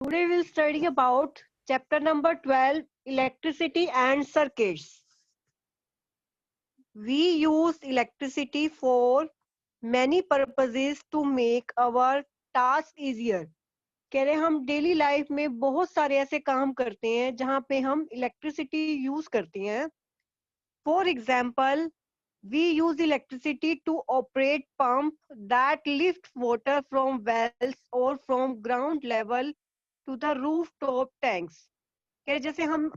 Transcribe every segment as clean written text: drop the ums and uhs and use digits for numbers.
Today we'll study about chapter number 12, electricity and circuits. We use electricity for many purposes to make our task easier. कह रहे हम daily life में बहुत सारे ऐसे काम करते हैं जहाँ पे हम इलेक्ट्रिसिटी यूज करते हैं. For example, we use electricity to operate pump that lift water from wells or from ground level to the rooftop tanks. कह रहे जैसे हम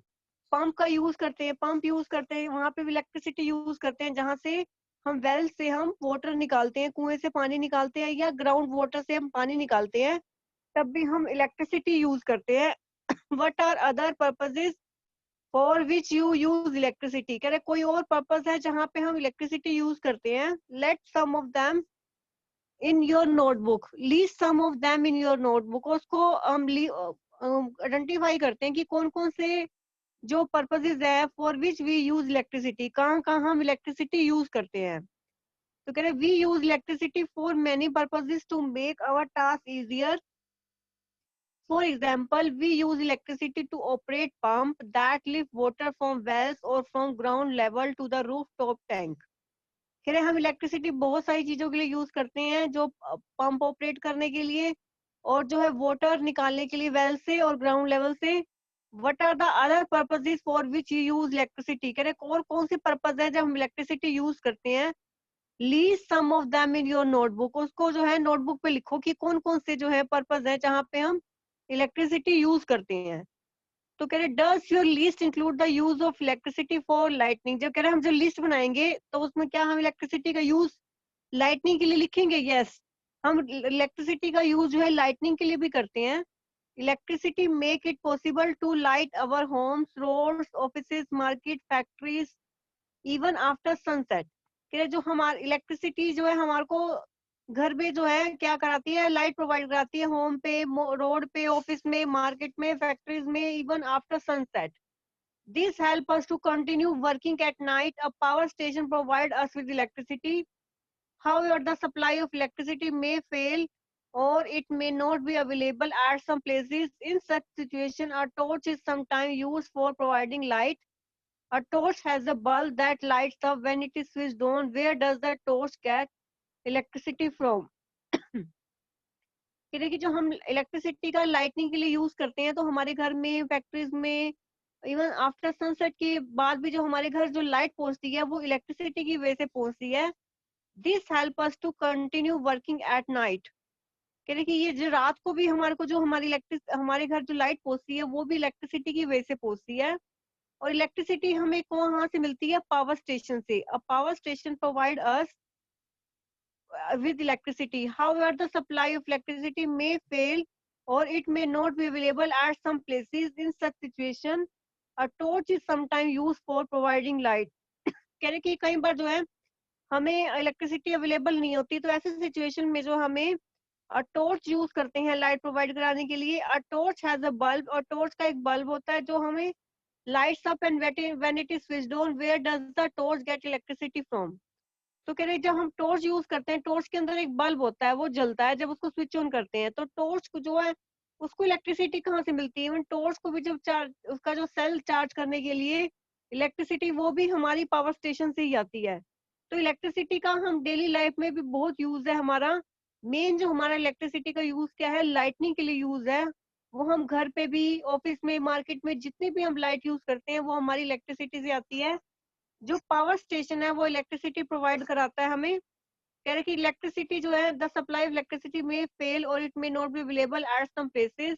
पंप का यूज करते हैं, पंप यूज करते हैं, वहां पे भी इलेक्ट्रिसिटी यूज करते हैं, जहां से हम वेल से हम वाटर निकालते हैं, कुएं से पानी निकालते हैं या ग्राउंड वाटर से हम पानी निकालते हैं, तब भी हम इलेक्ट्रिसिटी यूज करते हैं. What are other purposes for which you use electricity? कह रहे कोई और पर्पस है जहां पे हम इलेक्ट्रिसिटी यूज करते हैं. List some of them in your notebook, list some of them in your notebook. उसको हम आइडेंटिफाई करते हैं कि कौन कौन से जो पर्पसेस है for which we use electricity, कहाँ कहाँ हम इलेक्ट्रिसिटी यूज करते हैं. तो कह रहे we use electricity for many purposes to make our task easier. For example, we use electricity to operate pump that lift water from wells और from ground level to the roof top tank. कह रहे हम electricity बहुत सारी चीजों के लिए use करते हैं, जो पंप ऑपरेट करने के लिए और जो है वाटर निकालने के लिए वेल से और ग्राउंड लेवल से. What are the other purposes for which you use electricity? कह रहे और कौन सी पर्पज है जब हम इलेक्ट्रिसिटी यूज करते हैं. List some of them in your notebook. उसको जो है नोटबुक पे लिखो कि कौन कौन से जो है पर्पज है जहाँ पे हम इलेक्ट्रिसिटी यूज करते हैं. तो कह रहे does your list include the use of electricity for lightning. जब कह रहे हम जो लिस्ट बनाएंगे तो उसमें क्या हम इलेक्ट्रिसिटी का यूज लाइटनिंग के लिए लिखेंगे? यस, हम इलेक्ट्रिसिटी का यूज जो है लाइटनिंग के लिए भी करते हैं. Electricity make it possible to light our homes, roads, offices, market, factories, even after sunset. कि जो हमारी इलेक्ट्रिसिटी जो है हमारे को घर पे जो है क्या कराती है, लाइट प्रोवाइड कराती है, होम पे, रोड पे, ऑफिस में, मार्केट में, फैक्ट्रीज में, even after sunset. This help us to continue working at night. A power station provide us with electricity. However, the supply of electricity may fail or it may not be available at some places. In such situation, a torch is sometimes used for providing light. A torch has a bulb that lights up when it is switched on. Where does the torch get electricity from? कि देखिए जो हम electricity का lightning के लिए use करते हैं, तो हमारे घर में, फैक्ट्रीज में, इवन आफ्टर सनसेट के बाद भी जो हमारे घर जो लाइट पहुंचती है वो इलेक्ट्रिसिटी की वजह से पहुंचती है. This help us to continue working at night. कह रहे कि ये जो रात को भी हमारे को जो हमारे घर जो लाइट पहुंचती है वो भी इलेक्ट्रिसिटी की वजह से पहुंचती है. और इलेक्ट्रिसिटी हमें कहाँ से मिलती है? पावर स्टेशन से. A power station provide us with electricity. However, the supply of electricity may fail or it may not be available at some places. In such situation, a torch is sometimes used for providing light. कह रहे कि कई बार जो है हमें electricity available नहीं होती, तो ऐसे सिचुएशन में जो हमें टॉर्च यूज करते हैं लाइट प्रोवाइड कराने के लिए. A torch has a bulb, और टॉर्च का एक बल्ब होता है जो हमें lights up and when it is switched on. Where does the torch get electricity from? तो कह रहे जब हम टॉर्च यूज करते हैं, टॉर्च के अंदर एक बल्ब होता है, वो जलता है जब उसको स्विच ऑन करते हैं. तो टॉर्च को जो है उसको इलेक्ट्रिसिटी कहाँ से मिलती है? इवन टॉर्च को भी जब चार्ज, उसका जो सेल चार्ज करने के लिए इलेक्ट्रिसिटी, वो भी हमारी पावर स्टेशन से ही आती है. तो इलेक्ट्रिसिटी का हम डेली लाइफ में भी बहुत यूज है. हमारा मेन जो हमारा इलेक्ट्रिसिटी का यूज क्या है? लाइटनिंग के लिए यूज है. वो हम घर पे भी, ऑफिस में, मार्केट में जितनी भी हम लाइट यूज करते हैं वो हमारी इलेक्ट्रिसिटी से आती है. जो पावर स्टेशन है वो इलेक्ट्रिसिटी प्रोवाइड कराता है हमें. कह रहे कि इलेक्ट्रिसिटी जो है, द सप्लाई ऑफ इलेक्ट्रिसिटी में फेल और it may not be available at some places.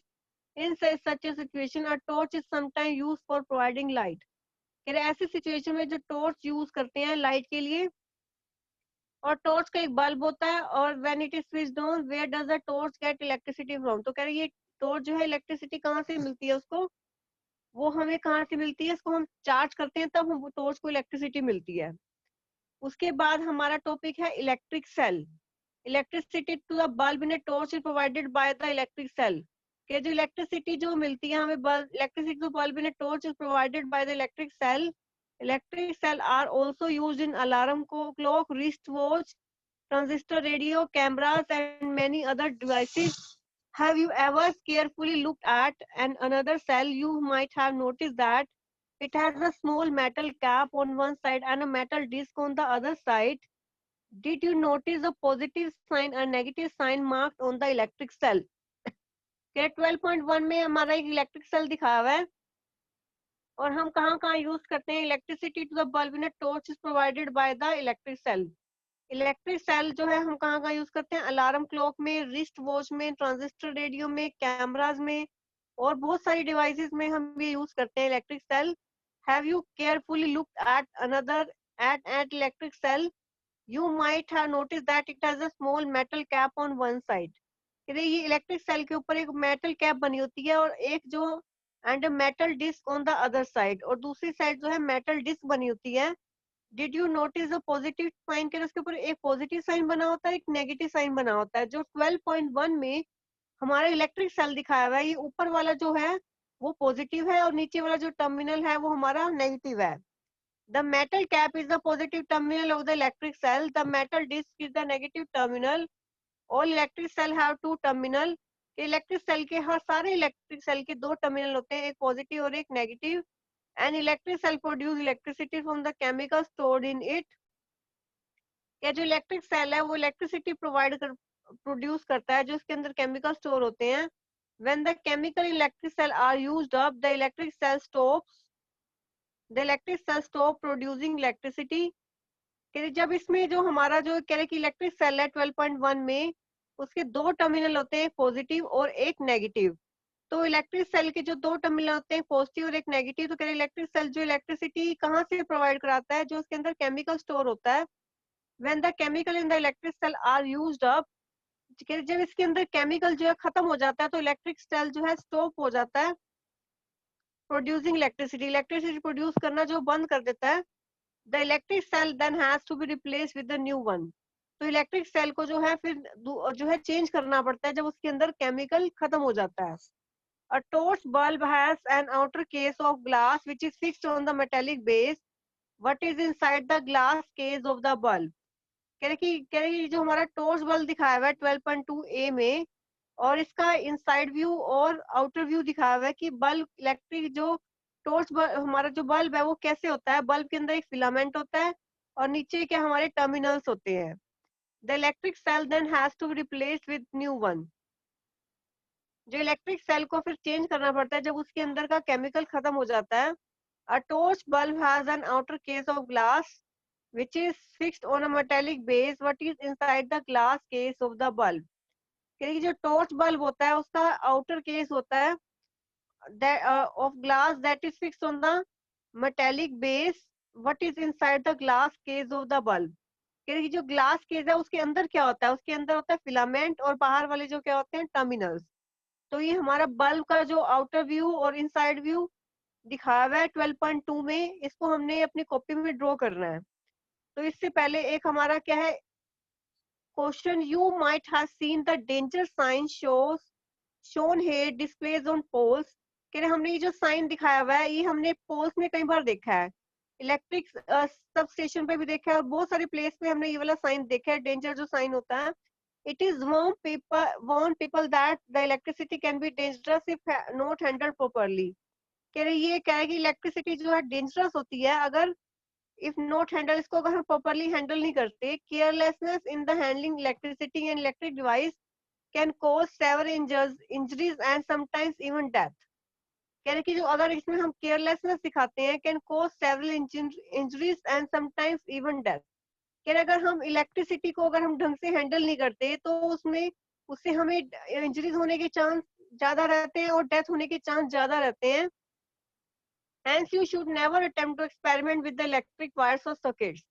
In such a situation a torch is sometime used for providing light. कह रहे ऐसे सिचुएशन में जो टॉर्च यूज करते हैं लाइट के लिए, और टॉर्च का एक बल्ब होता है, और when it is switched on, where does the torch get electricity from? तो कह रहे ये टॉर्च जो है इलेक्ट्रिसिटी कहाँ से मिलती है उसको, वो हमें कहाँ से मिलती है? इसको हम चार्ज करते हैं तब हम टॉर्च को इलेक्ट्रिसिटी मिलती है. उसके बाद हमारा टॉपिक है electric cell. Electricity to the bulb in a torch is provided by the electric cell. कि जो इलेक्ट्रिसिटी जो मिलती है हमें, electricity to bulb in a torch is provided by the electric cell. Electric cell are also used in alarm clock, wrist watch, transistor radio, cameras and many other devices. Have you ever carefully looked at another cell? You might have noticed that it has a small metal cap on one side and a metal disc on the other side. Did you notice a positive sign and negative sign marked on the electric cell? क्या 12.1 में हमारा एक electric cell दिखाया हुआ है और हम कहाँ कहाँ यूज करते हैं electricity to the bulb in a torch is provided by the electric cell. Electric cell जो है हम कहाँ कहाँ यूज करते हैं अलार्म क्लॉक में, रिस्ट वॉच में, ट्रांजिस्टर रेडियो में, कैमराज में और बहुत सारी डिवाइसेस में हम ये यूज करते हैं electric cell. Have you carefully looked at another at electric cell? You might have noticed that it has a small metal cap on one side. ये इलेक्ट्रिक सेल के ऊपर एक मेटल कैप बनी होती है और एक जो end metal disc on the other side और दूसरी साइड जो है मेटल डिस्क बनी होती है. Did you notice the positive sign के उसके ऊपर एक पॉजिटिव साइन बना होता है, एक नेगेटिव साइन बना होता है. जो 12.1 में हमारा इलेक्ट्रिक सेल दिखाया हुआ है ये ऊपर वाला जो है वो पॉजिटिव है और नीचे वाला जो टर्मिनल है वो हमारा नेगेटिव है. The metal cap is the positive terminal of the electric cell. The metal disc is the negative terminal. All electric cell have two terminal. Electric cell के हर सारे इलेक्ट्रिक सेल के दो टर्मिनल होते हैं, एक पॉजिटिव और एक negative. And electric cell produce electricity from the chemical stored in it. क्या जो इलेक्ट्रिक सेल है वो इलेक्ट्रिसिटी प्रोड्यूस करता है जो इसके अंदर केमिकल स्टोर होते हैं. When the chemical electric cell are used up, the electric cell stops. The electric cell stop producing electricity. जब इसमें जो हमारा जो कह रहे कि इलेक्ट्रिक सेल है 12.1 में उसके दो टर्मिनल होते हैं, पॉजिटिव और एक नेगेटिव. तो इलेक्ट्रिक सेल के जो दो टर्मिनल होते हैं पॉजिटिव और एक नेगेटिव, तो कह रहे इलेक्ट्रिक सेल जो इलेक्ट्रिसिटी कहाँ से प्रोवाइड कराता है, जो उसके अंदर केमिकल स्टोर होता है. When the chemical in the electric cell are used up, जब इसके अंदर केमिकल जो है खत्म हो जाता है तो इलेक्ट्रिक सेल जो है स्टॉप हो जाता है प्रोड्यूसिंग इलेक्ट्रिसिटी. इलेक्ट्रिसिटी प्रोड्यूस करना जो बंद कर देता है. The electric cell then has to be replaced with the new one. तो इलेक्ट्रिक सेल को जो है फिर जो है चेंज करना पड़ता है जब उसके अंदर केमिकल खत्म हो जाता है. A torch bulb has an outer case of glass which is fixed on the metallic base. What is inside the glass case of the bulb? कह रहे कि जो हमारा टॉर्च बल्ब दिखाया हुआ है 12.2a में और इसका इनसाइड व्यू और आउटर व्यू दिखाया हुआ है कि बल्ब इलेक्ट्रिक जो टॉर्च हमारा जो बल्ब है वो कैसे होता है. बल्ब के अंदर एक फिलामेंट होता है और नीचे के हमारे टर्मिनल्स होते हैं. The electric cell then has to be replaced with new one. जो इलेक्ट्रिक सेल को फिर चेंज करना पड़ता है जब उसके अंदर का केमिकल खत्म हो जाता है. A torch bulb has an outer case of glass which is fixed on a metallic base. What is inside the glass case of the bulb? कि जो टॉर्च बल्ब होता है उसका आउटर केस होता है of glass that is fixed on the metallic base. What is inside the glass case of the bulb? कि जो glass case है उसके अंदर क्या होता है, उसके अंदर होता है फिलामेंट और बाहर वाले जो क्या होते हैं टर्मिनल्स. तो ये हमारा बल्ब का जो आउटर व्यू और इनसाइड व्यू दिखाया हुआ है 12.2 में, इसको हमने अपनी कॉपी में ड्रॉ करना है. तो इससे पहले एक हमारा क्या है question. You might have seen the danger sign shown here displays on poles. कह रहे हमने ये जो साइन दिखाया हुआ है ये हमने पोल्स में कई बार देखा है, इलेक्ट्रिक सब स्टेशन पे भी देखा है और बहुत सारे प्लेस पे हमने ये वाला साइन देखा है, डेंजर जो साइन होता है. It is warn people that the electricity can be dangerous if not handled properly. कह रहे ये कह रहे कि इलेक्ट्रिसिटी जो है डेंजरस होती है अगर इफ नॉट हैंडल, इसको अगर हम प्रॉपर्ली हैंडल नहीं करते. Carelessness in the handling electricity and electric device can cause several injuries and sometimes even death. कह रहे कि जो अगर इसमें हम केयरलेसनेस दिखाते हैं can cause several injuries and sometimes even death. कह रहे अगर हम इलेक्ट्रिसिटी को अगर हम ढंग से हैंडल नहीं करते तो उसमें उससे हमें इंजरीज होने के चांस ज्यादा रहते हैं और डेथ होने के चांस ज्यादा रहते हैं. Hence you should never attempt to experiment with the electric wires or circuits.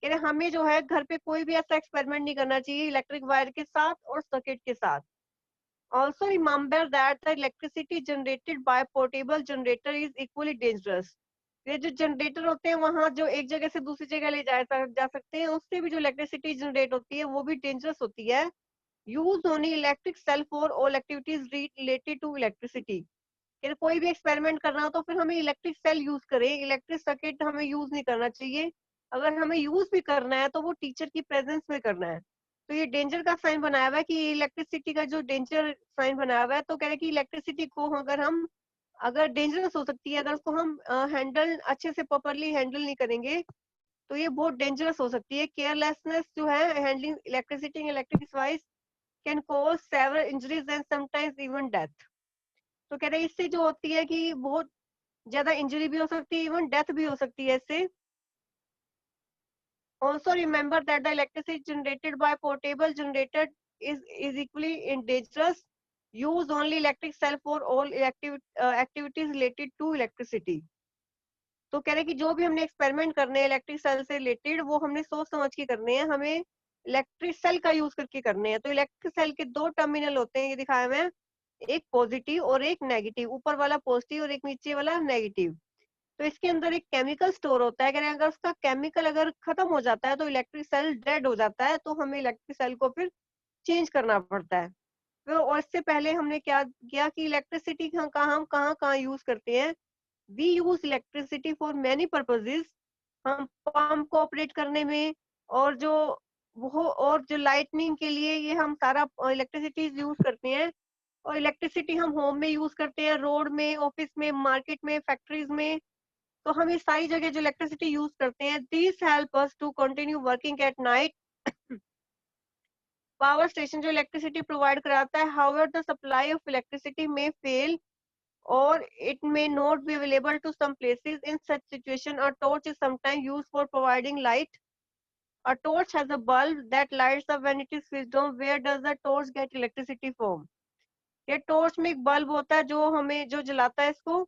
कह रहे हमें जो है घर पे कोई भी ऐसा एक्सपेरिमेंट नहीं करना चाहिए इलेक्ट्रिक वायर के साथ और सर्किट के साथ. Also remember that the electricity generated by portable generator is equally dangerous. ये जो जनरेटर होते हैं वहां जो एक जगह से दूसरी जगह ले जा सकते हैं, उससे भी जो इलेक्ट्रिसिटी जनरेट होती है वो भी डेंजरस होती है. Use only electric cell for all activities related to electricity. कि कोई भी एक्सपेरिमेंट करना हो तो फिर हमें इलेक्ट्रिक सेल यूज करें, इलेक्ट्रिक सर्किट हमें यूज नहीं करना चाहिए. अगर हमें यूज भी करना है तो वो टीचर की प्रेजेंस में करना है. तो ये डेंजर का साइन बनाया हुआ है कि इलेक्ट्रिसिटी का जो डेंजर साइन बनाया हुआ है, तो कह रहे हैं कि इलेक्ट्रिसिटी को अगर डेंजरस हो सकती है, अगर उसको हम हैंडल अच्छे से प्रॉपरली हैंडल नहीं करेंगे तो ये बहुत डेंजरस हो सकती है। केयरलेसनेस जो है handling electricity in electric device can cause several injuries and sometimes even death. तो कह रहे हैं इससे जो होती है कि बहुत ज्यादा इंजरी भी हो सकती है, इवन डेथ भी हो सकती है इससे। Also remember that the electricity generated by portable generator is equally dangerous. Use only electric cell for all activities related to electricity. तो कह रहे हैं कि जो भी हमने एक्सपेरिमेंट करने हैं इलेक्ट्रिक सेल से रिलेटेड, वो हमने सोच समझ के करने हैं, हमें इलेक्ट्रिक सेल का यूज करके करने हैं। तो इलेक्ट्रिक सेल के दो टर्मिनल होते हैं, ये दिखाया हुआ है, एक पॉजिटिव और एक नेगेटिव, ऊपर वाला पॉजिटिव और एक नीचे वाला नेगेटिव। तो इसके अंदर एक केमिकल स्टोर होता है, अगर उसका केमिकल अगर खत्म हो जाता है तो इलेक्ट्रिक सेल डेड हो जाता है, तो हमें इलेक्ट्रिक सेल को फिर चेंज करना पड़ता है। तो और इससे पहले हमने क्या किया कि इलेक्ट्रिसिटी हम कहाँ यूज करते हैं। We use electricity for many purposes. हम पंप को ऑपरेट करने में, और जो लाइटनिंग के लिए ये हम सारा इलेक्ट्रिसिटी यूज करते हैं। और इलेक्ट्रिसिटी हम होम में यूज करते हैं, रोड में, ऑफिस में, मार्केट में, फैक्ट्रीज में। तो हम ये सारी जगह जो इलेक्ट्रिसिटी यूज करते हैं, this help us to continue working at night. Power station जो इलेक्ट्रिसिटी प्रोवाइड कराता है, however the supply of electricity में fail or it may not be available to some places. In such situation, a torch is sometimes used for providing light. A torch has a bulb that lights up when it is switched on. Where does the torch get electricity from? ये torch में एक bulb होता है जो हमें जो जलाता है इसको।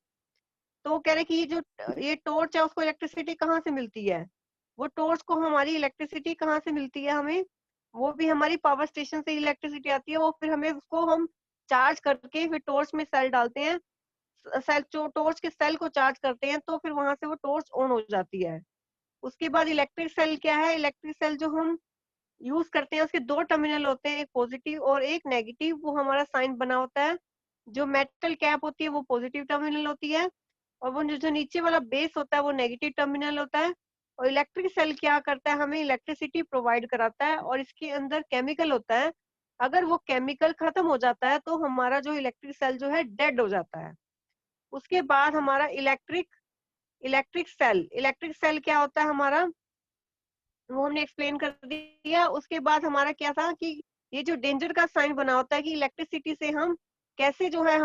तो कह रहे कि ये टॉर्च है, उसको इलेक्ट्रिसिटी कहाँ से मिलती है। वो टॉर्च को हमारी इलेक्ट्रिसिटी कहाँ से मिलती है हमें, वो भी हमारी पावर स्टेशन से इलेक्ट्रिसिटी आती है। वो फिर हमें उसको हम चार्ज करके फिर टॉर्च में सेल डालते हैं, सेल जो टॉर्च के सेल को चार्ज करते हैं, तो फिर वहां से वो टॉर्च ऑन हो जाती है। उसके बाद इलेक्ट्रिक सेल क्या है, इलेक्ट्रिक सेल जो हम यूज करते हैं उसके दो टर्मिनल होते हैं, एक पॉजिटिव और एक नेगेटिव। वो हमारा साइन बना होता है। जो मेटल कैप होती है वो पॉजिटिव टर्मिनल होती है, और वो जो नीचे वाला बेस होता है वो नेगेटिव टर्मिनल होता है। और इलेक्ट्रिक सेल क्या करता है, हमें इलेक्ट्रिसिटी प्रोवाइड कराता है, और इसके अंदर केमिकल होता है। अगर वो केमिकल खत्म हो जाता है तो हमारा जो इलेक्ट्रिक सेल जो है डेड हो जाता है। उसके बाद हमारा इलेक्ट्रिक सेल क्या होता है हमारा, वो हमने एक्सप्लेन कर दिया। उसके बाद हमारा क्या था कि ये जो डेंजर का साइन बना होता है कि इलेक्ट्रिसिटी से हम कैसे जो है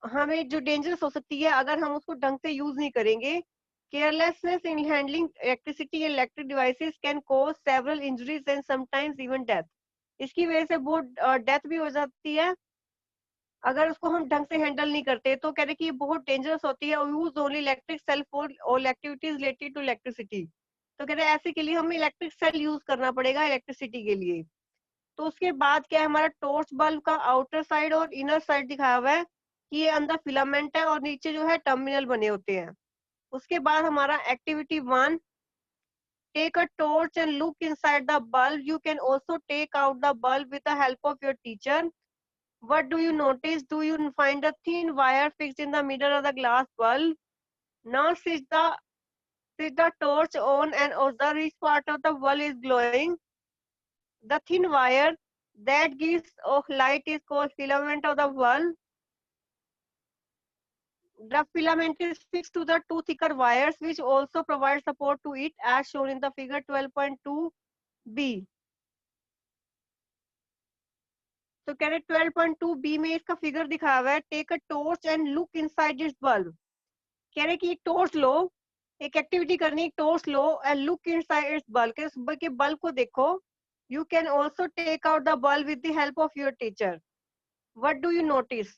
हमें जो डेंजरस हो सकती है अगर हम उसको ढंग से यूज नहीं करेंगे। Carelessness in handling electricity and electric devices can cause several injuries and sometimes even death. इसकी वजह से बहुत डेथ भी हो जाती है अगर उसको हम ढंग से हैंडल नहीं करते। तो कह रहे कि ये बहुत डेंजरस होती है। Use only electric cell for all activities related to electricity. तो कह रहे हैं ऐसे के लिए हमें इलेक्ट्रिक सेल यूज करना पड़ेगा इलेक्ट्रिसिटी के लिए। तो उसके बाद क्या है, हमारा टॉर्च बल्ब का आउटर साइड और इनर साइड दिखाया हुआ है कि ये अंदर फिलामेंट है और नीचे जो है टर्मिनल बने होते हैं। उसके बाद हमारा activity 1, take a torch and look inside the bulb. You can also take out the bulb with the help of your teacher. What do you notice? Do you find a thin wire fixed in the middle of the glass bulb? Now switch the torch on and observe which part of the bulb is glowing. The thin wire that gives off light is called filament of the bulb. The filament is fixed to the two thicker wires which also provide support to it as shown in the figure 12.2b. तो कह रहे 12.2b में इसका figure दिखाया हुआ है, take a torch and look inside this bulb. कह रहे कि एक टॉर्च लो, एक एक्टिविटी करनी, एक टॉर्च लो and look inside its bulb, के बल्ब को देखो। You can also take out the bulb with the help of your teacher. What do you notice?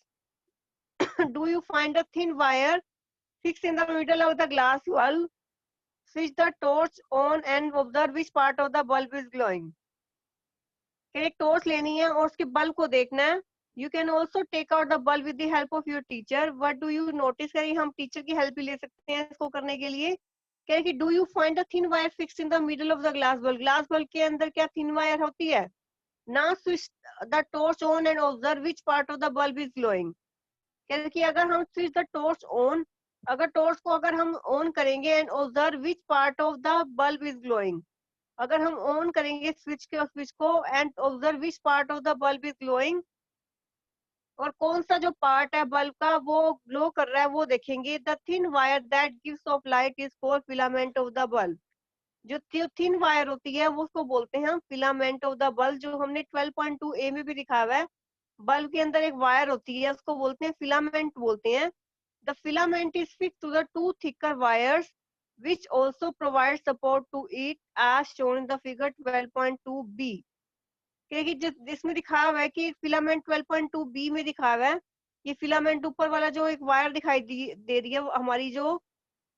Do you find a thin wire fix in the middle of the glass bulb? Switch the torch on and observe which part of the bulb is glowing. एक torch लेनी है और उसके bulb को देखना है। You can also take out the bulb with the help of your teacher. What do you notice? करिए हम टीचर की हेल्प भी ले सकते हैं इसको करने के लिए। कह कि do you find a thin wire fixed in the middle of the glass bulb. Glass bulb के अंदर क्या थिन वायर होती है। Now switch the torch on and observe which part of the bulb is glowing. कह कि अगर हम switch the torch on, अगर टॉर्च को अगर हम ऑन करेंगे and observe which part of the bulb is glowing, अगर हम ऑन करेंगे स्विच को and observe which part of the bulb is glowing, और कौन सा जो पार्ट है बल्ब का वो ग्लो कर रहा है वो देखेंगे। The thin wire that gives off light is called filament of the bulb. जो थिन वायर होती है वो उसको बोलते हैं हम फिलामेंट ऑफ द बल्ब। जो हमने 12.2 ए में भी दिखा हुआ है, बल्ब के अंदर एक वायर होती है उसको बोलते हैं फिलामेंट बोलते हैं। The filament is fixed to the two thicker wires which also provide support to it as shown in the figure 12.2 b। क्योंकि जिसमें दिखा हुआ है कि फिलामेंट 12.2 बी में दिखा हुआ है, ये फिलामेंट ऊपर वाला जो एक वायर दिखाई दे रही है हमारी जो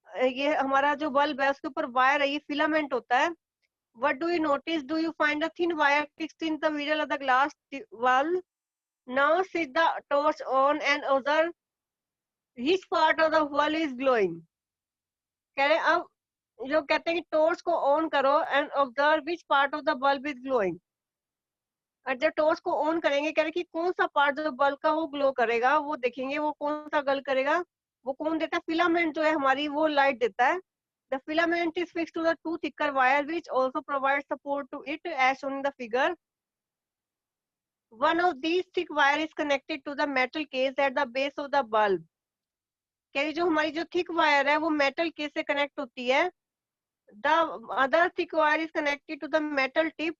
ये हमारा जो बल्ब है उसके ऊपर वायर है, ये फिलामेंट होता है। What do you notice? Do you find a thin wire fixed in the middle of the glass wall? Now switch the torch on and observe which part of the wall is glowing। कह रहे हैं अब जो कहते हैं कि torch को on करो and observe which part of the bulb is glowing. और जब टॉर्च को ऑन करेंगे कह रहे कि कौन सा पार्ट जो बल्ब का वो ग्लो करेगा वो देखेंगे, वो कौन सा ग्लो करेगा, वो कौन देता है, फिलामेंट जो है हमारी वो लाइट देता है। The filament is fixed to the two thicker wire which also provide support to it as shown in the figure. One of these thick wire is connected to the metal case at the base of the bulb. कह रही जो हमारी जो thick wire है वो metal case से connect होती है। The other thick wire is connected to the metal tip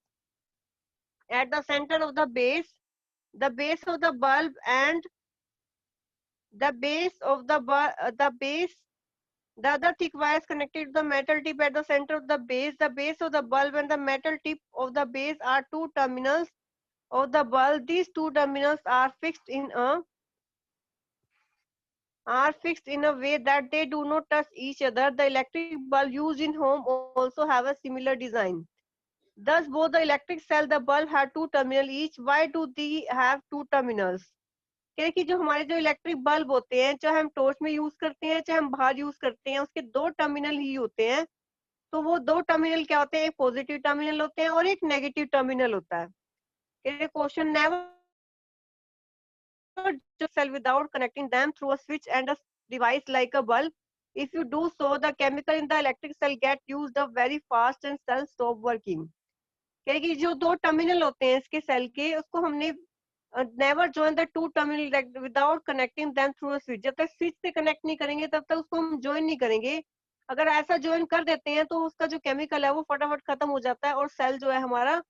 at the center of the base of the bulb, and the base of the base the other thick wires connected to the metal tip at the center of the base of the bulb and the metal tip of the base are two terminals of the bulb. These two terminals are fixed in a way that they do not touch each other. The electric bulb used in home also have a similar design. Thus, both the electric cell, the bulb have two terminals each. Why do they have two terminals? क्या कि जो हमारे जो electric bulb होते हैं, चाहे हम torch में यूज करते हैं चाहे हम बाहर यूज करते हैं, उसके दो टर्मिनल ही होते हैं। तो वो दो टर्मिनल क्या होते हैं, एक पॉजिटिव टर्मिनल होते हैं और एक नेगेटिव टर्मिनल होता है। Question never cell without connecting them through a switch and a device like a bulb. If you do so, the chemical in the electric cell get used up very fast and cell stop working। कि जो दो terminal होते हैं इसके cell के, उसको हमने never join the two terminal without connecting them through a switch. जब तक स्विच से कनेक्ट नहीं करेंगे तब तक उसको हम ज्वाइन नहीं करेंगे। अगर ऐसा ज्वाइन कर देते हैं तो उसका जो केमिकल है वो फटाफट खत्म हो जाता है और सेल जो है हमारा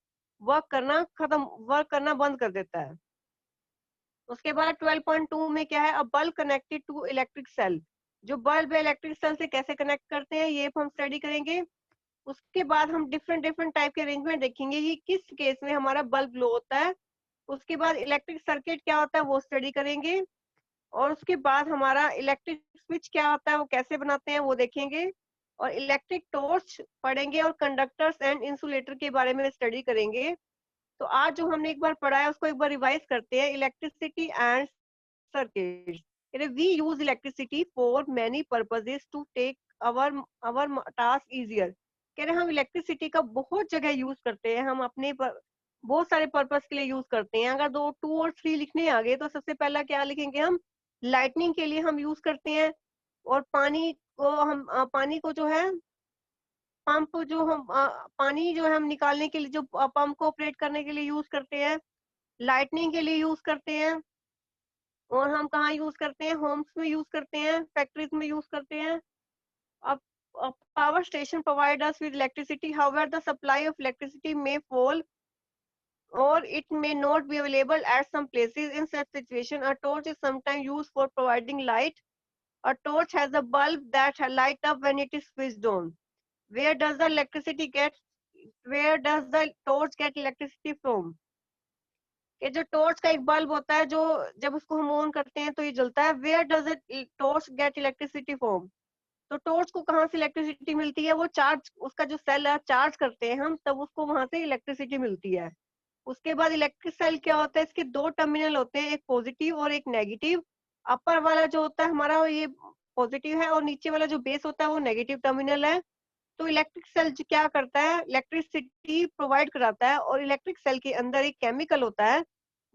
वर्क करना बंद कर देता है। उसके बाद 12.2 में क्या है, a bulb connected to electric cell. जो बल्ब है इलेक्ट्रिक सेल से कैसे कनेक्ट करते हैं ये हम स्टडी करेंगे। उसके बाद हम डिफरेंट टाइप के अरेंजमेंट देखेंगे कि किस केस में हमारा बल्ब ग्लो होता है। उसके बाद इलेक्ट्रिक सर्किट क्या होता है वो स्टडी करेंगे, और उसके बाद हमारा इलेक्ट्रिक स्विच क्या होता है वो कैसे बनाते हैं वो देखेंगे, और इलेक्ट्रिक टॉर्च पढ़ेंगे और कंडक्टर्स एंड इंसुलेटर के बारे में स्टडी करेंगे। तो आज जो हमने एक बार पढ़ा है उसको एक बार रिवाइज करते हैं। Electricity and circuits. We use electricity for many purposes to take our task easier. कह रहे हम इलेक्ट्रिसिटी का बहुत जगह यूज करते हैं, हम अपने बहुत सारे पर्पस के लिए यूज करते हैं। अगर 2, 2 और 3 लिखने आ गए तो सबसे पहला क्या लिखेंगे हम, लाइटनिंग के लिए हम यूज करते हैं, और पानी को जो है पंप जो हम पानी जो है हम निकालने के लिए जो पंप को ऑपरेट करने के लिए यूज करते हैं, लाइटनिंग के लिए यूज करते हैं। और हम कहाँ यूज करते हैं, होम्स में यूज करते हैं, फैक्ट्रीज में यूज करते हैं। अब power station provide us with electricity. However, the supply of electricity may fall or it may not be available at some places. In such situation, a torch is sometimes used for providing light. A torch has a bulb that light up when it is switched on. Where does the torch get electricity from? ये जो torch का एक bulb होता है जो जब उसको हम ऑन करते हैं तो ये जलता है। Where does it torch get electricity from? तो टॉर्च को कहाँ से इलेक्ट्रिसिटी मिलती है, वो चार्ज, उसका जो सेल है चार्ज करते हैं हम तब उसको वहां से इलेक्ट्रिसिटी मिलती है। उसके बाद इलेक्ट्रिक सेल क्या होता है, इसके दो टर्मिनल होते हैं, एक पॉजिटिव और एक नेगेटिव। अपर वाला जो होता है हमारा ये पॉजिटिव है और नीचे वाला जो बेस होता है वो नेगेटिव टर्मिनल है। तो इलेक्ट्रिक सेल क्या करता है, इलेक्ट्रिसिटी प्रोवाइड कराता है, और इलेक्ट्रिक सेल के अंदर एक केमिकल होता है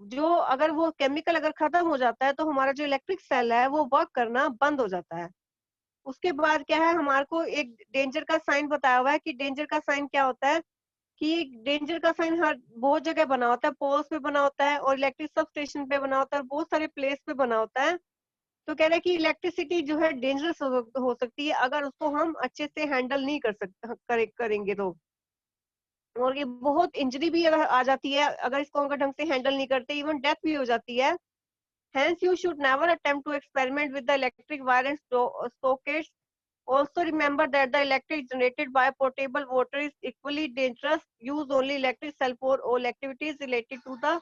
जो अगर वो केमिकल अगर खत्म हो जाता है तो हमारा जो इलेक्ट्रिक सेल है वो वर्क करना बंद हो जाता है। उसके बाद क्या है, हमारे को एक डेंजर का साइन बताया हुआ है कि डेंजर का साइन क्या होता है, कि डेंजर का साइन हर बहुत जगह बना होता है, पोल्स पे बना होता है और इलेक्ट्रिक सब स्टेशन पे बना होता है, बहुत सारे प्लेस पे बना होता है। तो कह रहे हैं कि इलेक्ट्रिसिटी जो है डेंजरस हो सकती है अगर उसको हम अच्छे से हैंडल नहीं करेंगे तो। और ये बहुत इंजरी भी अगर आ जाती है अगर इसको अगर ढंग से हैंडल नहीं करते, इवन डेथ भी हो जाती है। Hence, you should never attempt to experiment with the electric wire and sockets. Also, remember that the electric generated by potable water is equally dangerous. Use only electric cell for all activities related to the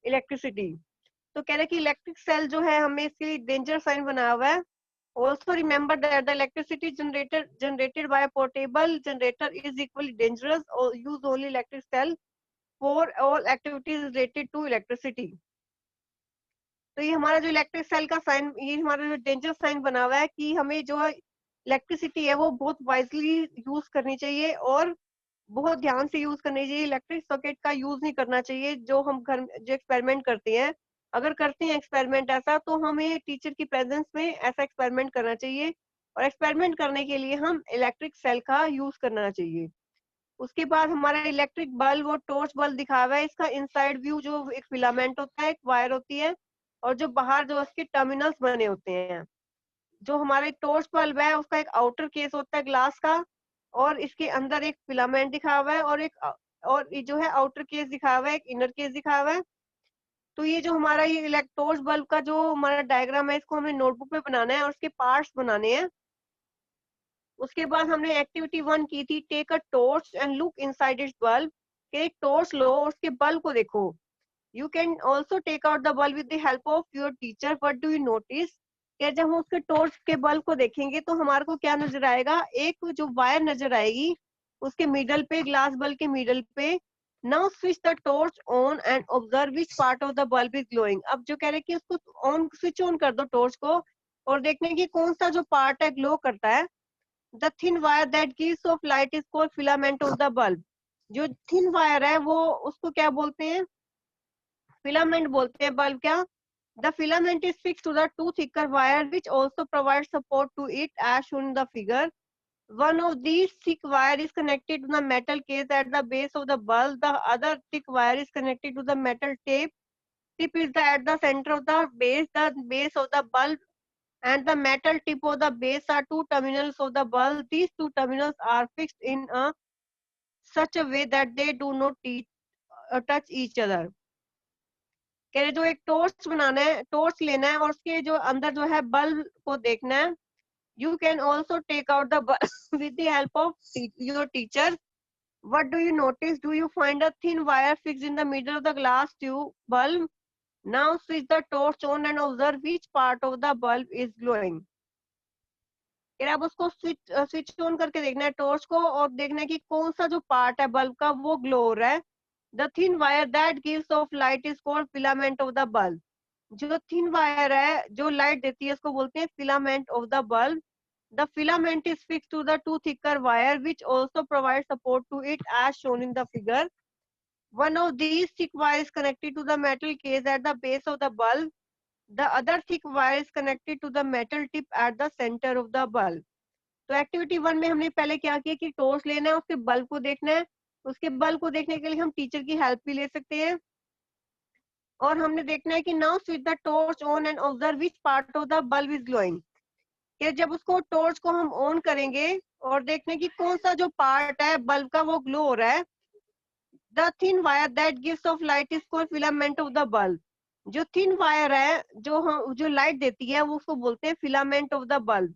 electricity. तो कह रहे कि electric cell जो है हमें इसके लिए danger sign बनाया हुआ है। Also remember that the electricity generated by a portable generator is equally dangerous. Or use only electric cell for all activities related to electricity. तो ये हमारा जो इलेक्ट्रिक सेल का साइन, ये हमारा जो डेंजर साइन बना हुआ है कि हमें जो इलेक्ट्रिसिटी है वो बहुत वाइजली यूज करनी चाहिए और बहुत ध्यान से यूज करनी चाहिए। इलेक्ट्रिक सॉकेट का यूज नहीं करना चाहिए जो हम घर जो एक्सपेरिमेंट करते हैं। अगर करते हैं एक्सपेरिमेंट ऐसा, तो हमें टीचर की प्रेजेंस में ऐसा एक्सपेरिमेंट करना चाहिए और एक्सपेरिमेंट करने के लिए हम इलेक्ट्रिक सेल का यूज करना चाहिए। उसके बाद हमारा इलेक्ट्रिक बल्ब और टॉर्च बल्ब दिखा हुआ है। इसका इनसाइड व्यू जो एक फिलामेंट होता है, एक वायर होती है, और जो बाहर जो उसके टर्मिनल्स बने होते हैं। जो हमारे टॉर्च बल्ब है उसका एक आउटर केस होता है ग्लास का, और इसके अंदर एक फिलामेंट दिखा हुआ है, और ये जो है आउटर केस दिखा हुआ है, एक इनर केस दिखा हुआ है। तो ये जो हमारा ये टॉर्च बल्ब का जो हमारा डायग्राम है, इसको हमें नोटबुक में बनाना है और उसके पार्ट्स बनाने हैं। उसके बाद हमने एक्टिविटी 1 की थी, take a torch and look inside its bulb. एक टॉर्च लो और उसके बल्ब को देखो। You can also take out the bulb with the help of your teacher. What do you notice? क्या जब हम उसके टॉर्च के बल्ब को देखेंगे तो हमारे को क्या नजर आएगा? एक जो वायर नजर आएगी उसके मिडल पे, ग्लास बल्ब के मिडल पे। Now switch the torch on and observe which part of the bulb is glowing. अब जो कह रहे हैं कि उसको ऑन स्विच ऑन कर दो टॉर्च को और देखने की कौन सा जो पार्ट है ग्लो करता है। The thin wire that gives off light is called filament of the bulb. जो थिन वायर है वो उसको क्या बोलते हैं? फिलामेंट बोलते हैं। बल्ब क्या? The filament is fixed to the two thicker wire which also provides support to it as shown in the figure. One of these thick wire is connected to the metal case at the base of the bulb. The other thick wire is connected to the metal tip. Tip is at the center of the base. The base of the bulb and the metal tip of the base are two terminals of the bulb. These two terminals are fixed in a such a way that they do not touch each other. कह रहे जो एक torch बनाना है, torch लेना है और उसके जो अंदर जो है बल्ब को देखना है। You can also take out the bulb with the help of your teacher. What do you notice? Do you find a thin wire fixed in the middle of the glass tube bulb? Now switch the torch on and observe which part of the bulb is glowing. फिर आप उसको switch on करके देखना है torch को और देखना है कि कौन सा जो पार्ट है बल्ब का वो ग्लो हो रहा है। The thin wire that gives off light is called filament of the bulb. जो थिन वायर है जो लाइट देती है उसको बोलते हैं filament of the bulb. The filament is fixed to the two thicker wire which also provides support to it as shown in the figure. One of these thick wires is connected to the metal case at the base of the bulb. The other thick wire is connected to the metal tip at the center of the bulb. तो activity 1 में हमने पहले क्या किया कि torch लेना है, उसके बल्ब को देखना है। उसके बल्ब को देखने के लिए हम टीचर की हेल्प भी ले सकते हैं और हमने देखना है कि now switch the torch on and observe which part of the bulb is glowing. कि जब उसको टॉर्च को हम ऑन करेंगे और देखने की कौन सा जो पार्ट है बल्ब का वो ग्लो हो रहा है। The thin wire that gives off light is called filament of the bulb. जो थिन वायर है जो लाइट देती है वो उसको बोलते हैं filament of the bulb.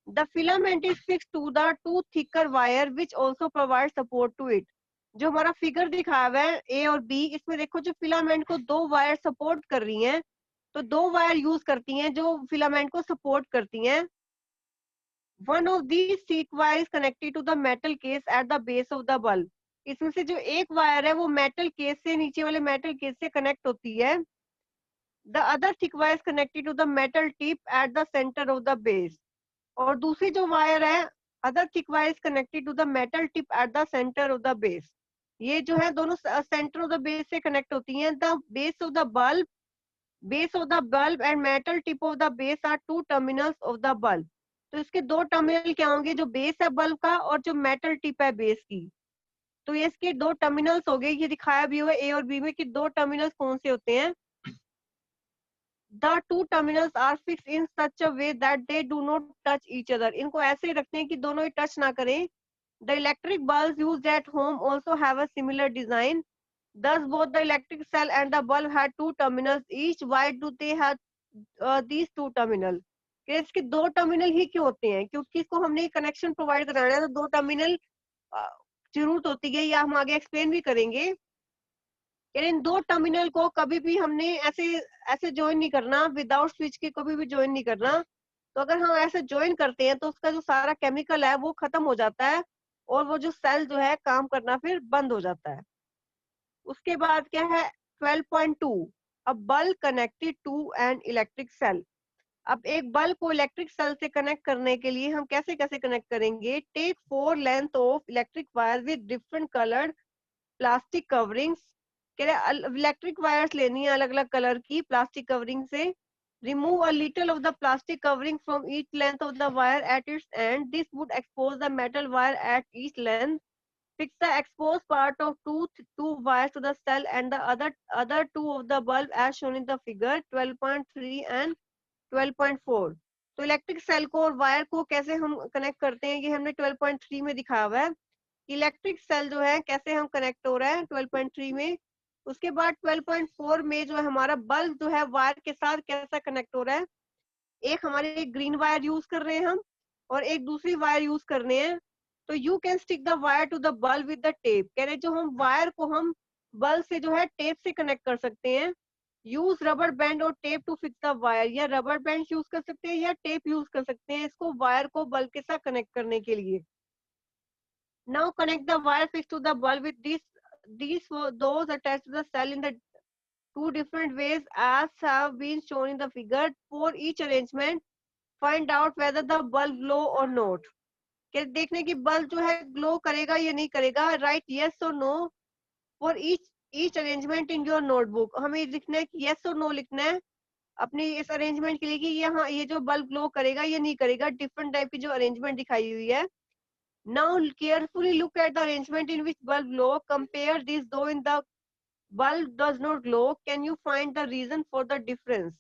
The filament is fixed to the two thicker wire which also provide support to it. जो हमारा फिगर दिखाया हुआ है ए और बी, इसमें देखो जो फिलामेंट को दो वायर सपोर्ट कर रही हैं, तो दो वायर यूज करती हैं जो फिलामेंट को सपोर्ट करती हैं। One of these thick wire is connected to the metal case at the base of the bulb. इसमें से जो एक वायर है वो मेटल केस से, नीचे वाले मेटल केस से कनेक्ट होती है। The other thick wire is connected to the metal tip at the centre of the base. और दूसरी जो वायर है other thick wire is connected to the metal tip at the centre of the base. ये जो है दोनों centre of the base से connect होती हैं। The base of the bulb and metal tip of the base are two terminals of the bulb. तो इसके दो टर्मिनल क्या होंगे? जो बेस है बल्ब का और जो मेटल टिप है बेस की। तो ये इसके दो टर्मिनल्स हो गए, ये दिखाया भी हुआ है ए और बी में कि दो टर्मिनल्स कौन से होते हैं। The two terminals are fixed in such a way that they do not touch each other. इनको ऐसे रखते हैं कि दोनों ही टच ना करें। The electric bulbs used at home also have a similar design. Thus, both the electric cell and the bulb had two terminals each. Why do they have these two terminals? कि इसके दो terminal ही क्यों होते हैं? क्योंकि इसको हमने connection provide कराना है, तो दो टर्मिनल जरूरत होती है, या हम आगे एक्सप्लेन भी करेंगे। इन दो टर्मिनल को कभी भी हमने ऐसे ऐसे ज्वाइन नहीं करना, विदाउट स्विच के कभी भी ज्वाइन नहीं करना। तो अगर हम ऐसे ज्वाइन करते हैं तो उसका जो सारा केमिकल है वो खत्म हो जाता है, और वो जो सेल जो है काम करना फिर बंद हो जाता है। उसके बाद क्या है 12.2, a bulb connected to an electric cell. अब एक बल्ब को इलेक्ट्रिक सेल से कनेक्ट करने के लिए हम कैसे कैसे कनेक्ट करेंगे। Take 4 length of electric wire with different coloured plastic coverings. कह रहे इलेक्ट्रिक वायर्स लेनी है अलग अलग कलर की प्लास्टिक कवरिंग से। Remove a little of the plastic covering from each length of the wire at its and, this would expose the metal wire at each length. Fix the exposed part of two wires to the cell and the other two of the bulb as shown in the figure 12.3 and 12.4। तो electric cell को और wire को कैसे हम connect करते हैं, ये हमने 12.3 में दिखाया हुआ है। इलेक्ट्रिक सेल जो है कैसे हम कनेक्ट हो रहा है 12.3 में। उसके बाद 12.4 में जो है हमारा बल्ब जो है वायर के साथ कैसा कनेक्ट हो रहा है। एक हमारे एक ग्रीन वायर यूज कर रहे हैं हम, और एक दूसरी वायर यूज कर रहे हैं। तो you can stick the wire to the bulb with the tape. कह रहे जो हम वायर को हम बल्ब से जो है टेप से कनेक्ट कर सकते हैं। यूज रबर बैंड और tape to fix the wire, या रबर बैंड यूज कर सकते हैं या टेप यूज कर सकते हैं इसको वायर को बल्ब के साथ कनेक्ट करने के लिए। Now connect the wire fixed to the bulb with these those attached to the cell in the two different ways as have been shown in the figure. For each arrangement, find out whether the bulb glow or not. कि देखने की bulb जो है glow करेगा या नहीं करेगा। Right yes or no for each arrangement in your notebook। हमें लिखना है कि yes or no लिखना है अपनी इस अरेंजमेंट के लिए कि ये हाँ ये जो बल्ब ग्लो करेगा या नहीं करेगा। डिफरेंट टाइप की जो अरेंजमेंट दिखाई हुई है। Now carefully look at the arrangement in which bulb glow. Compare these though in the bulb does not glow. Can you find the reason for the difference?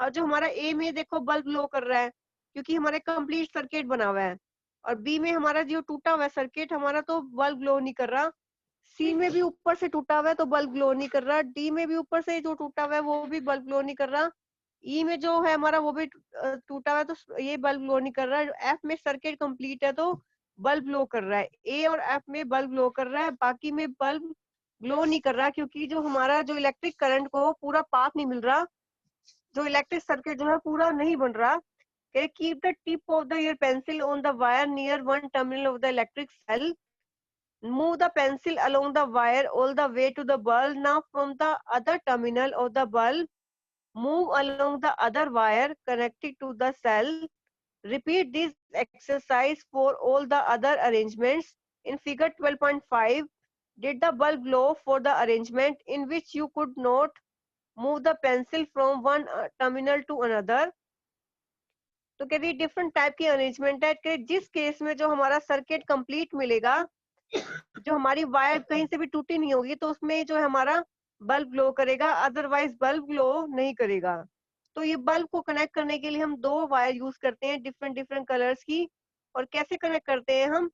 और जो हमारा A में देखो बल्ब ग्लो कर रहा है क्योंकि हमारे कंप्लीट सर्किट बना हुआ है, और B में हमारा जो टूटा हुआ है सर्किट हमारा तो बल्ब ग्लो नहीं कर रहा। C में भी ऊपर से टूटा हुआ है तो बल्ब ग्लो नहीं कर रहा। D में भी ऊपर से जो टूटा हुआ है वो भी बल्ब ग्लो नहीं कर रहा। E में जो है हमारा वो भी टूटा हुआ है तो ये बल्ब ग्लो नहीं कर रहा। F में सर्किट कंप्लीट है तो बल्ब ग्लो कर रहा है। ए और एफ में बल्ब ग्लो कर रहा है, बाकी में बल्ब ग्लो नहीं कर रहा क्योंकि जो हमारा जो इलेक्ट्रिक करंट को पूरा पाथ नहीं मिल रहा, जो इलेक्ट्रिक सर्किट जो है पूरा नहीं बन रहा। Keep the tip of the your pencil on the wire near one terminal of the electric cell. Move the pencil along the wire all the way to the bulb. Now from the other terminal of the bulb, move along the other wire connected to the cell. Repeat this exercise for all the other arrangements. In figure 12.5, did the bulb glow for the arrangement in which you could not move the pencil from one terminal to another? तो कहते हैं different type की arrangement है कि जिस case में जो हमारा सर्किट कंप्लीट मिलेगा, जो हमारी वायर कहीं से भी टूटी नहीं होगी तो उसमें जो है हमारा बल्ब ग्लो करेगा, अदरवाइज बल्ब ग्लो नहीं करेगा। तो ये बल्ब को कनेक्ट करने के लिए हम दो वायर यूज करते हैं डिफरेंट डिफरेंट कलर्स की। और कैसे कनेक्ट करते हैं हम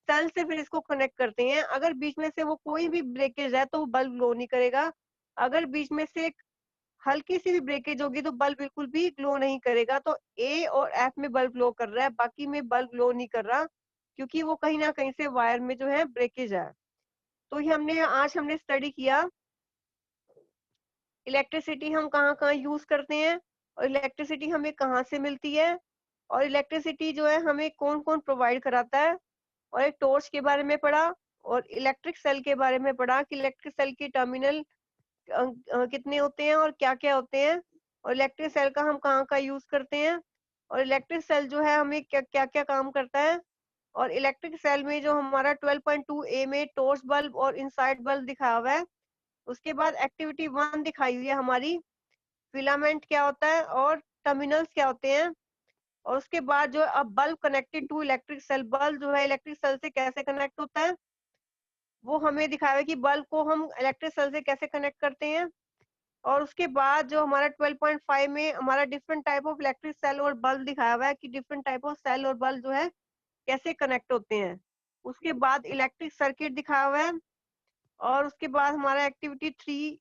सेल से फिर इसको कनेक्ट करते हैं। अगर बीच में से वो कोई भी ब्रेकेज है तो बल्ब ग्लो नहीं करेगा। अगर बीच में से हल्की सी भी ब्रेकेज होगी तो बल्ब बिल्कुल भी ग्लो नहीं करेगा। तो ए और एफ में बल्ब ग्लो कर रहा है, बाकी में बल्ब ग्लो नहीं कर रहा क्योंकि वो कहीं ना कहीं से वायर में जो है ब्रेकेज है। तो ये हमने स्टडी किया इलेक्ट्रिसिटी हम कहाँ कहाँ यूज करते हैं और इलेक्ट्रिसिटी हमें कहाँ से मिलती है, और इलेक्ट्रिसिटी जो है हमें कौन कौन प्रोवाइड कराता है। और एक टॉर्च के बारे में पढ़ा और इलेक्ट्रिक सेल के बारे में पढ़ा कि इलेक्ट्रिक सेल के टर्मिनल कितने होते हैं और क्या क्या होते हैं, और इलेक्ट्रिक सेल का हम कहाँ का यूज करते हैं, और इलेक्ट्रिक सेल जो है हमें क्या क्या क्या काम करता है। और इलेक्ट्रिक सेल में जो हमारा 12.2 ए में टॉर्च बल्ब और इनसाइड बल्ब दिखाया हुआ है। उसके बाद एक्टिविटी 1 दिखाई हुई है हमारी, फिलामेंट क्या होता है और टर्मिनल्स क्या होते हैं। और उसके बाद जो अब bulb connected to electric cell, bulb जो है इलेक्ट्रिक सेल से कैसे कनेक्ट होता है। वो हमें दिखाया है कि बल्ब को हम इलेक्ट्रिक सेल से कैसे कनेक्ट करते हैं। और उसके बाद जो हमारा 12.5 में हमारा different type of electric cell और बल्ब दिखाया हुआ है कि डिफरेंट टाइप ऑफ सेल और बल्ब जो है कैसे कनेक्ट होते हैं। उसके बाद इलेक्ट्रिक सर्किट दिखाया हुआ है और उसके बाद हमारा एक्टिविटी 3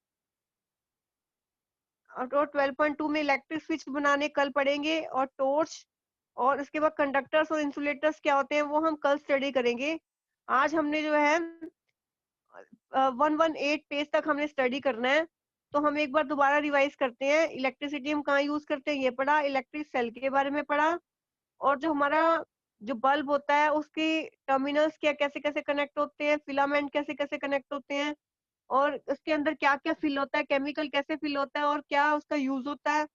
और 12.2 में इलेक्ट्रिक स्विच बनाने कल पढ़ेंगे और टॉर्च और उसके बाद कंडक्टर्स और इंसुलेटर्स क्या होते हैं वो हम कल स्टडी करेंगे। आज हमने जो है 118 पेज तक हमने स्टडी करना है। तो हम एक बार दोबारा रिवाइज करते हैं। इलेक्ट्रिसिटी हम कहाँ यूज करते हैं ये पढ़ा, इलेक्ट्रिक सेल के बारे में पढ़ा और जो हमारा जो बल्ब होता है उसके टर्मिनल्स क्या कैसे कैसे कनेक्ट होते हैं, फिलामेंट कैसे कैसे कनेक्ट होते हैं और उसके अंदर क्या क्या फिल होता है, केमिकल कैसे फिल होता है और क्या उसका यूज होता है।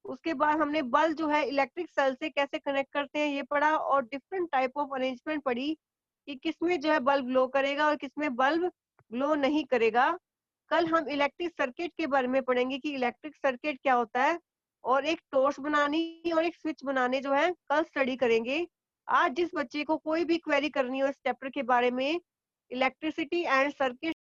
उसके बाद हमने बल्ब जो है इलेक्ट्रिक सेल से कैसे कनेक्ट करते हैं ये पढ़ा और डिफरेंट टाइप ऑफ अरेंजमेंट पढ़ी कि किसमें जो है बल्ब ग्लो करेगा और किसमें बल्ब ग्लो नहीं करेगा। कल हम इलेक्ट्रिक सर्किट के बारे में पढ़ेंगे कि इलेक्ट्रिक सर्किट क्या होता है और एक टॉर्च बनानी और एक स्विच बनाने जो है कल स्टडी करेंगे। आज जिस बच्चे को कोई भी क्वेरी करनी हो इस चैप्टर के बारे में, इलेक्ट्रिसिटी एंड सर्किट